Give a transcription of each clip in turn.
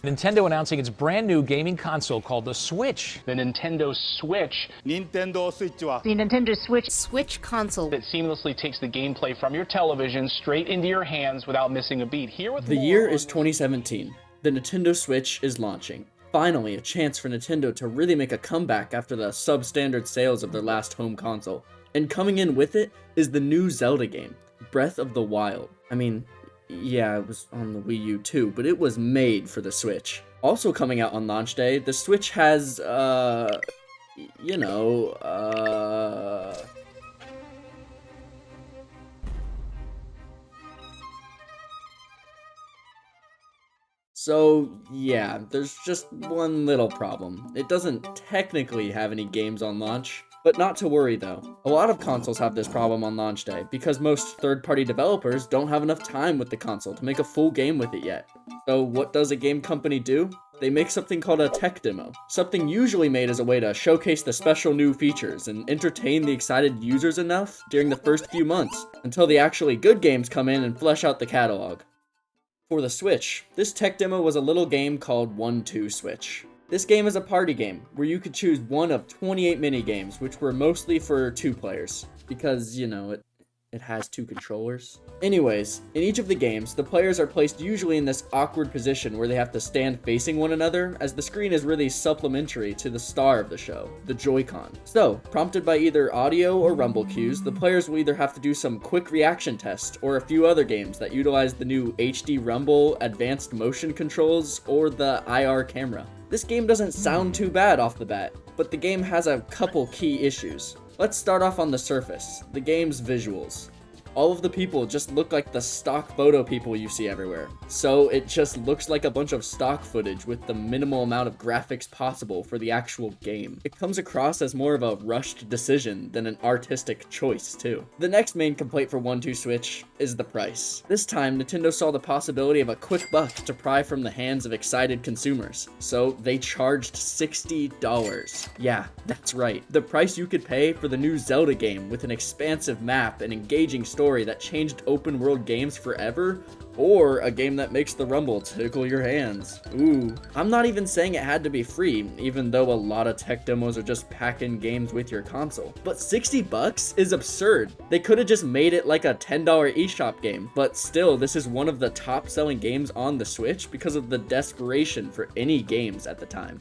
Nintendo announcing its brand new gaming console called the Switch. The Nintendo Switch. 닌텐도 스위치와 The Nintendo Switch console. That seamlessly takes the gameplay from your television straight into your hands without missing a beat. Here with The more year on is 2017. The Nintendo Switch is launching. Finally, a chance for Nintendo to really make a comeback after the substandard sales of their last home console. And coming in with it is the new Zelda game, Breath of the Wild. I mean, yeah, it was on the Wii U too, but it was made for the Switch. Also coming out on launch day, the Switch has, So, yeah, there's just one little problem. It doesn't technically have any games on launch. But not to worry though. A lot of consoles have this problem on launch day, because most third-party developers don't have enough time with the console to make a full game with it yet. So what does a game company do? They make something called a tech demo. Something usually made as a way to showcase the special new features and entertain the excited users enough during the first few months, until the actually good games come in and flesh out the catalog. For the Switch, this tech demo was a little game called 1-2 Switch. This game is a party game, where you could choose one of 28 minigames, which were mostly for 2 players, because, you know, it has 2 controllers. Anyways, in each of the games, the players are placed usually in this awkward position where they have to stand facing one another, as the screen is really supplementary to the star of the show, the Joy-Con. So, prompted by either audio or rumble cues, the players will either have to do some quick reaction tests, or a few other games that utilize the new HD Rumble advanced motion controls, or the IR camera. This game doesn't sound too bad off the bat, but the game has a couple key issues. Let's start off on the surface, the game's visuals. All of the people just look like the stock photo people you see everywhere. So it just looks like a bunch of stock footage with the minimal amount of graphics possible for the actual game. It comes across as more of a rushed decision than an artistic choice too. The next main complaint for 1-2 Switch is the price. This time, Nintendo saw the possibility of a quick buck to pry from the hands of excited consumers. So they charged $60. Yeah, that's right. The price you could pay for the new Zelda game with an expansive map and engaging story that changed open world games forever, or a game that makes the rumble tickle your hands. Ooh. I'm not even saying it had to be free, even though a lot of tech demos are just packing games with your console. But $60 is absurd. They could have just made it like a $10 eShop game, but still, this is one of the top selling games on the Switch because of the desperation for any games at the time.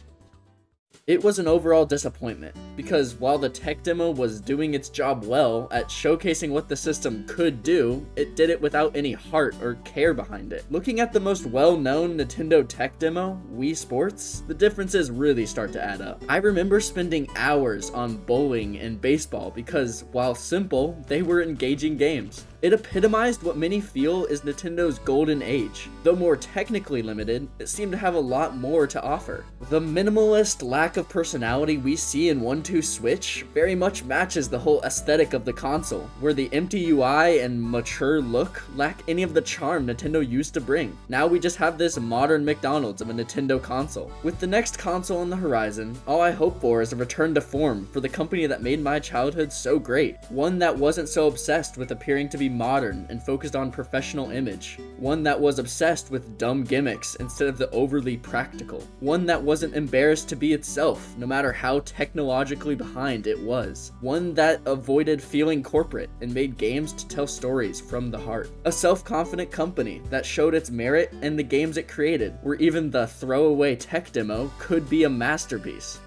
It was an overall disappointment, because while the tech demo was doing its job well at showcasing what the system could do, it did it without any heart or care behind it. Looking at the most well-known Nintendo tech demo, Wii Sports, the differences really start to add up. I remember spending hours on bowling and baseball because, while simple, they were engaging games. It epitomized what many feel is Nintendo's golden age. Though more technically limited, it seemed to have a lot more to offer. The minimalist lack of personality we see in 1-2 Switch very much matches the whole aesthetic of the console, where the empty UI and mature look lack any of the charm Nintendo used to bring. Now we just have this modern McDonald's of a Nintendo console. With the next console on the horizon, all I hope for is a return to form for the company that made my childhood so great. One that wasn't so obsessed with appearing to be modern and focused on professional image. One that was obsessed with dumb gimmicks instead of the overly practical. One that wasn't embarrassed to be itself, no matter how technologically behind it was. One that avoided feeling corporate and made games to tell stories from the heart. A self-confident company that showed its merit and the games it created, where even the throwaway tech demo could be a masterpiece.